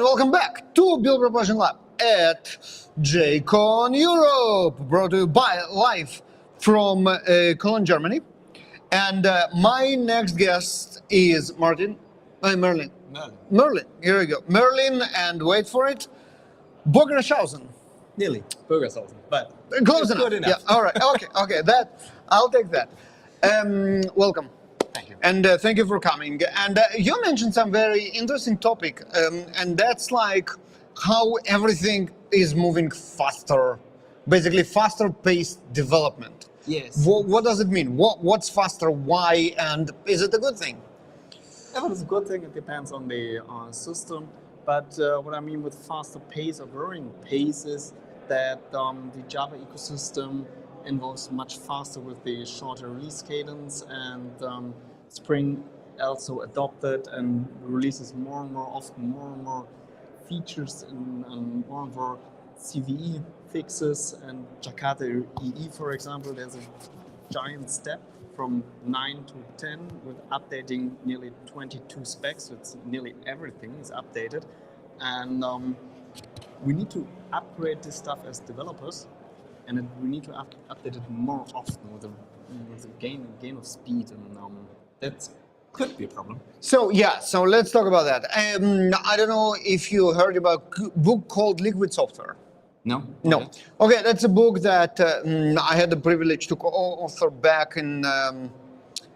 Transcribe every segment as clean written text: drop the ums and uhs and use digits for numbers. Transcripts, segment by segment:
And welcome back to Build Propulsion Lab at JCON Europe, brought to you by live from Cologne, Germany. And my next guest is Merlin. Merlin, here we go. Merlin, and wait for it, Bögershausen. Nearly, Bögershausen, but close enough. Good enough. Yeah, all right, okay, that, I'll take that. Welcome. Thank you. And thank you for coming. And you mentioned some very interesting topic, and that's like how everything is moving faster, basically faster paced development. Yes. What does it mean? What's faster? Why? And is it a good thing? Yeah, it's a good thing. It depends on the system. But what I mean with faster pace or growing pace is that the Java ecosystem involves much faster with the shorter release cadence, and Spring also adopted and releases more and more often more and more features and more and more CVE fixes. And Jakarta EE, for example, there's a giant step from 9 to 10 with updating nearly 22 specs. So it's nearly everything is updated, and we need to upgrade this stuff as developers, and we need to update it more often with a gain of speed, and that could be a problem. So yeah, so let's talk about that. I don't know if you heard about a book called Liquid Software. No? No. Okay, that's a book that I had the privilege to co-author back in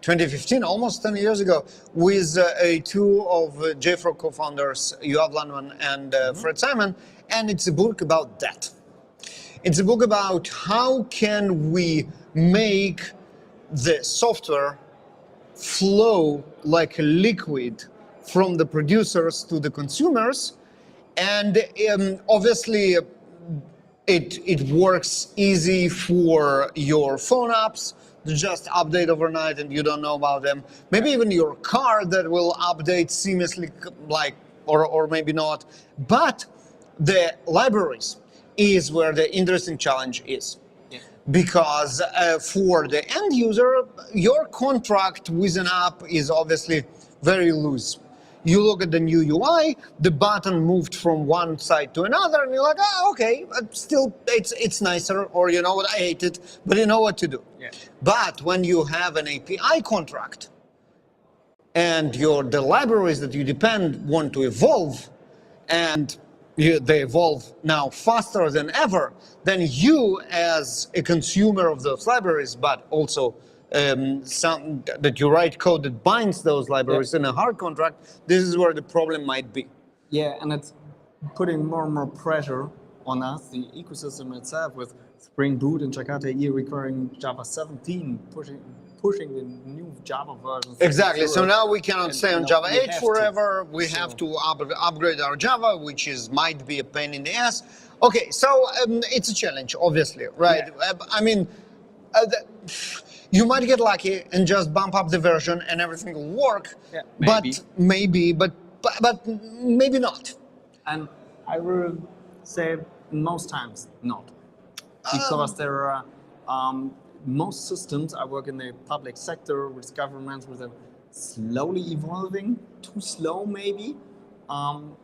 2015, almost 10 years ago, with two of JFrog co-founders, Yoav Landman and Fred Simon, and it's a book about that. It's a book about how can we make the software flow like a liquid from the producers to the consumers, and obviously it works easy for your phone apps to just update overnight and you don't know about them. Maybe even your car that will update seamlessly, like, or maybe not. But the libraries is where the interesting challenge is. Yeah. Because for the end user, your contract with an app is obviously very loose. You look at the new UI, the button moved from one side to another, and you're like, oh, okay, but still it's nicer, or you know what, I hate it, but you know what to do. Yeah. But when you have an API contract, and the libraries that you depend want to evolve, and they evolve now faster than ever, then you as a consumer of those libraries, but also that you write code that binds those libraries in a hard contract, this is where the problem might be. Yeah, and it's putting more and more pressure on us, the ecosystem itself, with Spring Boot and Jakarta EE requiring Java 17, pushing the new Java versions. Exactly. So now we cannot stay on Java 8 forever. We have to upgrade our Java, which might be a pain in the ass. Okay, so it's a challenge, obviously, right? Yeah. I mean, you might get lucky and just bump up the version and everything will work. Yeah, maybe. But maybe not. And I will say most times not, because there are most systems. I work in the public sector with governments with a slowly evolving, too slow maybe.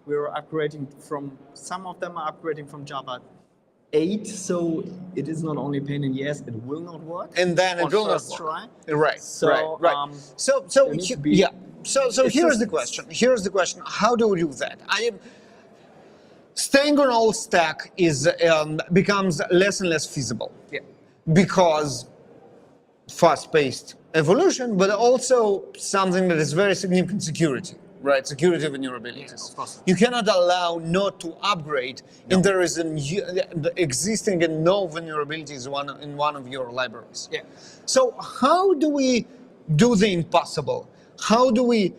We're upgrading from, some of them are upgrading from Java 8, so it is not only a pain in the ass, it will not work. And then it will not work. Right. So, right. So here's the question. Here's the question. How do we do that? Staying on old stack becomes less and less feasible. Yeah. Because fast-paced evolution, but also something that is very significant security. Right, security of vulnerabilities. Yeah, of course. You cannot allow not to upgrade, and there is an existing and no vulnerabilities in one of your libraries. Yeah. So how do we do the impossible? How do we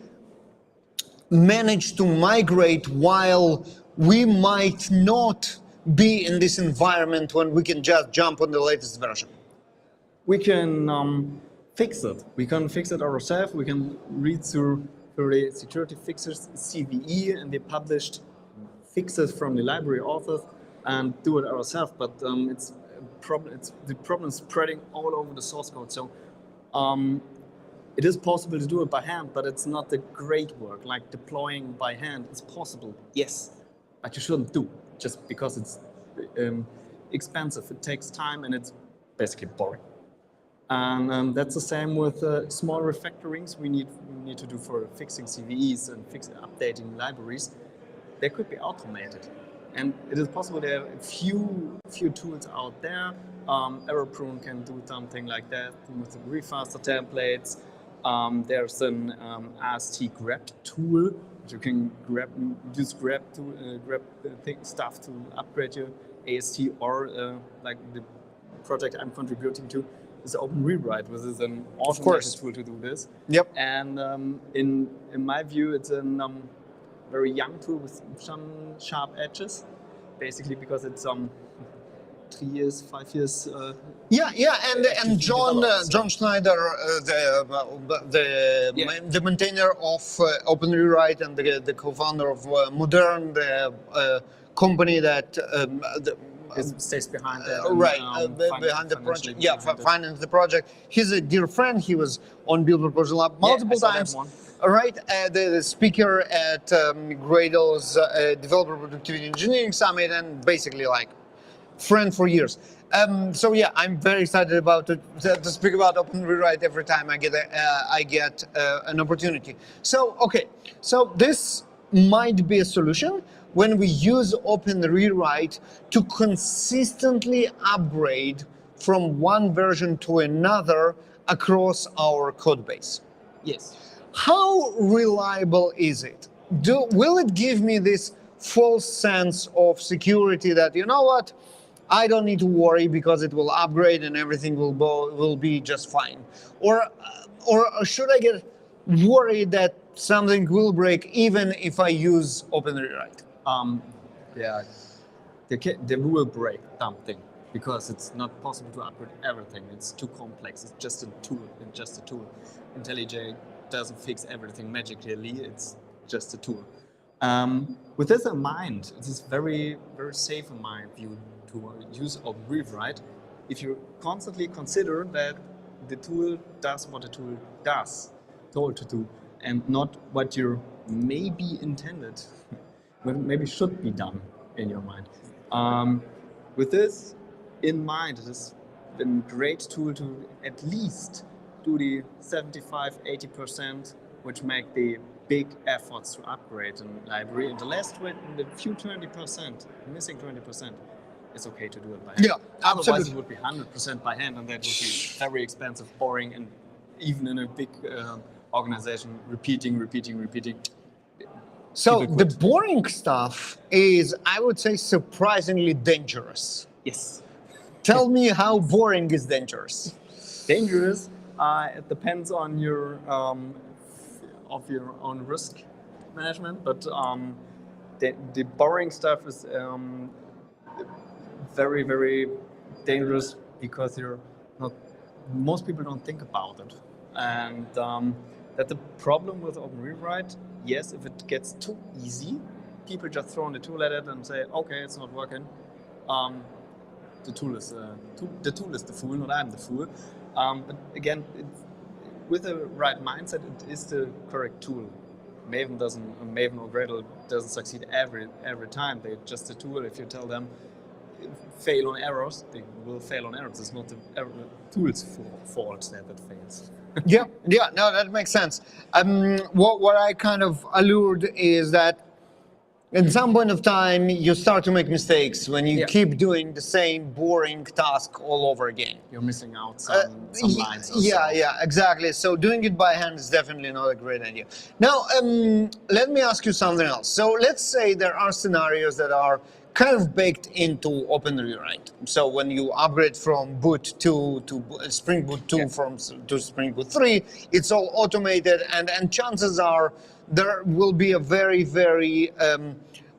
manage to migrate while we might not be in this environment when we can just jump on the latest version? We can fix it. We can fix it ourselves. We can read through the security fixers, CVE, and the published fixes from the library authors, and do it ourselves. But the problem is spreading all over the source code. So it is possible to do it by hand, but it's not the great work. Like deploying by hand is possible, yes, but you shouldn't do just because it's expensive. It takes time and it's basically boring. And that's the same with small refactorings we need to do for fixing CVEs and updating libraries. They could be automated, and it is possible there are a few tools out there. Error-Prone can do something like that with the refaster templates. There's an AST grep tool. You can use grep to grab stuff to upgrade your AST, or like the project I'm contributing to is Open Rewrite, which is an automated tool to do this. Yep. And in my view, it's a very young tool with some sharp edges, basically because it's 3 years, 5 years. And John Schneider, the maintainer of Open Rewrite and the co-founder of Modern, the company that stays behind it. Behind the project. Yeah, finance the project. He's a dear friend. He was on Build Propulsion Lab multiple times. Right, the speaker at Grado's Developer Productivity Engineering Summit, and basically like friend for years. So yeah, I'm very excited about to speak about Open Rewrite every time I get an opportunity. So okay, so this might be a solution when we use Open Rewrite to consistently upgrade from one version to another across our code base. Yes. How reliable is it? Will it give me this false sense of security that, you know what, I don't need to worry because it will upgrade and everything will be just fine? Or should I get worried that something will break even if I use Open Rewrite? They will break something because it's not possible to upgrade everything. It's too complex. It's just a tool. IntelliJ doesn't fix everything magically. It's just a tool. With this in mind, it is very, very safe in my view to use Open Rewrite if you constantly consider that the tool does what the tool told to do, and not what you maybe intended, what maybe should be done in your mind. With this in mind, it has been a great tool to at least do the 75-80%, which make the big efforts to upgrade a library. And the few 20%, missing 20%, it's okay to do it by hand. Yeah, absolutely. Otherwise, it would be 100% by hand, and that would be very expensive, boring, and even in a big organization, repeating. So the boring stuff is, I would say, surprisingly dangerous. Yes. Tell me how boring is dangerous. Dangerous. It depends on your own risk management, but the boring stuff is very, very dangerous because most people don't think about it, and that's the problem with Open Rewrite. Yes, if it gets too easy, people just throw in the tool at it and say, "Okay, it's not working." The tool is the fool, not I'm the fool. But again, with the right mindset, it is the correct tool. Maven or Gradle doesn't succeed every time. They're just a tool. If you tell them fail on errors, they will fail on errors. It's not the tool's fault that it fails. yeah, no, that makes sense. What I kind of allured is that at some point of time, you start to make mistakes when you keep doing the same boring task all over again. You're missing out some lines. Yeah, exactly. So doing it by hand is definitely not a great idea. Now, let me ask you something else. So let's say there are scenarios that are kind of baked into Open Rewrite. So when you upgrade from Boot 2 to Spring Boot 2 to Spring Boot 3, it's all automated, and chances are there will be a very, very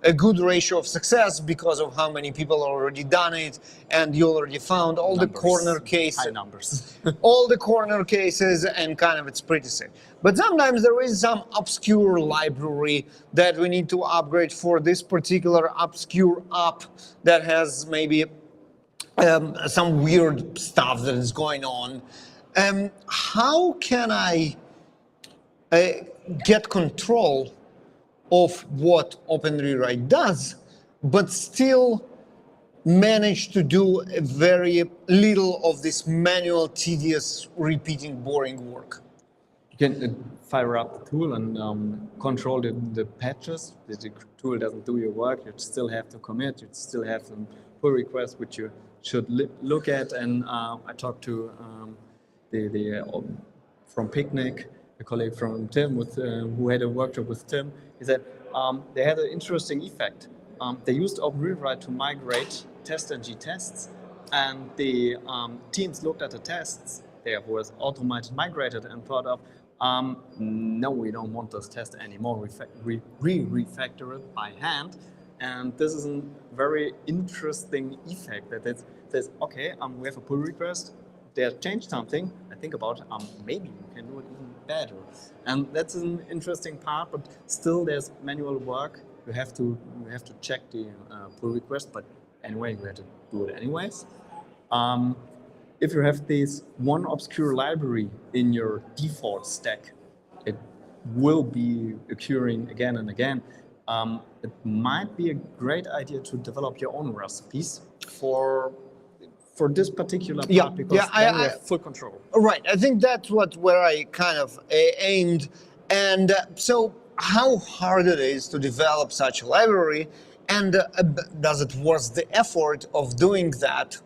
a good ratio of success because of how many people already done it, and you already found all the corner cases. High numbers. all the corner cases, and kind of it's pretty safe. But sometimes there is some obscure library that we need to upgrade for this particular obscure app that has maybe some weird stuff that is going on. How can I get control of what Open Rewrite does but still manage to do a very little of this manual, tedious, repeating, boring work? You can fire up the tool and control the patches. If the tool doesn't do your work, you still have to commit. You still have some pull requests which you should look at. And I talked to from Picnic, a colleague from Tim, who had a workshop with Tim. He said they had an interesting effect. They used OpenRewrite to migrate test and G-tests, and the teams looked at the tests. There was automated migrated and thought of, no, we don't want this test anymore. We refactor it by hand. And this is a very interesting effect that it says, okay, we have a pull request. They changed something. I think about maybe we can do it even better. And that's an interesting part, but still there's manual work. You have to check the pull request, but anyway, you have to do it anyways. If you have this one obscure library in your default stack, it will be occurring again and again. It might be a great idea to develop your own recipes for this particular part, because then you have full control. Right, I think that's where I kind of aimed. And so how hard it is to develop such a library, and does it worth the effort of doing that?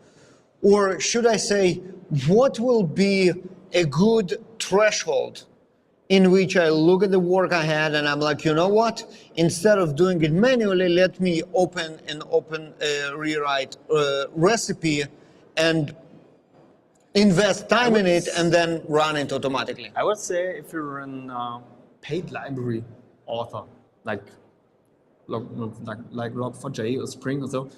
Or should I say, what will be a good threshold in which I look at the work I had and I'm like, you know what? Instead of doing it manually, let me open rewrite recipe and invest time in it and then run it automatically. I would say if you're a paid library author, like Log4j or Spring or so,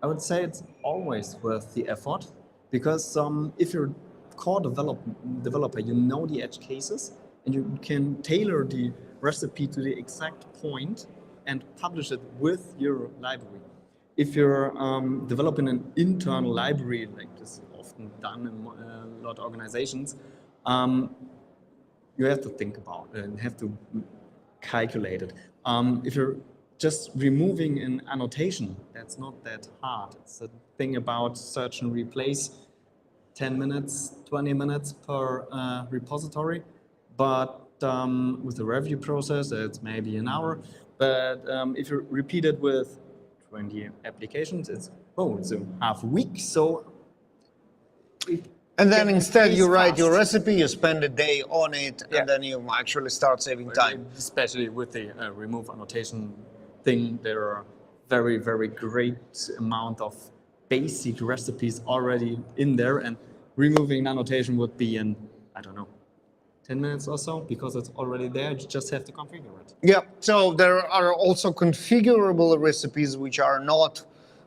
I would say it's always worth the effort, because if you're a core developer, you know the edge cases and you can tailor the recipe to the exact point and publish it with your library. If you're developing an internal library, like this is often done in a lot of organizations, you have to think about it and have to calculate it. If you're just removing an annotation, that's not that hard. It's a thing about search and replace, 10 minutes, 20 minutes per repository. But with the review process, it's maybe an hour. But if you repeat it with 20 applications, it's a half a week. So and then instead you write your recipe, you spend a day on it, and then you actually start saving time. Especially with the remove annotation thing, there are very, very great amount of basic recipes already in there, and removing annotation would be in, I don't know, 10 minutes or so, because it's already there. You just have to configure it. Yeah, so there are also configurable recipes which are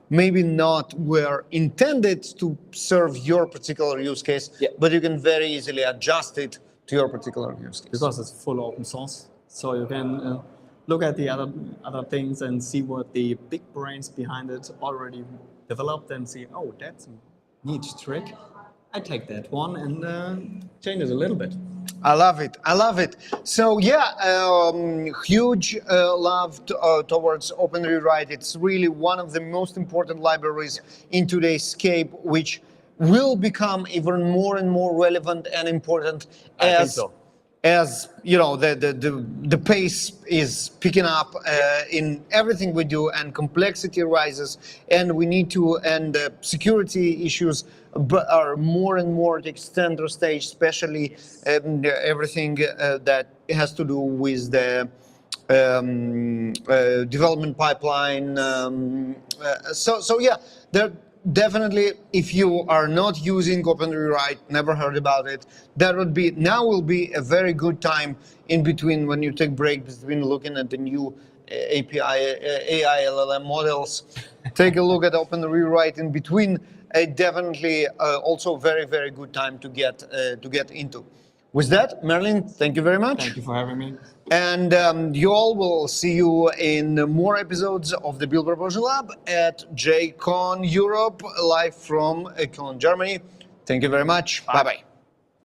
maybe not were intended to serve your particular use case, but you can very easily adjust it to your particular use case. Because it's full open source, so you can look at the other things and see what the big brains behind it already developed and see, oh, that's a neat trick. I take that one and change it a little bit. I love it. I love it. So yeah, huge love towards OpenRewrite. It's really one of the most important libraries in today's scape, which will become even more and more relevant and important as you know the pace is picking up in everything we do, and complexity rises, and we need to, and security issues are more and more take center stage, especially everything that has to do with the development pipeline. So yeah, there. Definitely, if you are not using OpenRewrite, never heard about it, now will be a very good time in between, when you take break between looking at the new API, AI, LLM models. Take a look at OpenRewrite in between. Definitely also very, very good time to get into. With that, Merlin, thank you very much. Thank you for having me. And you all will see you in more episodes of the Build Propulsion Lab at JCON Europe, live from Cologne, Germany. Thank you very much. Bye-bye.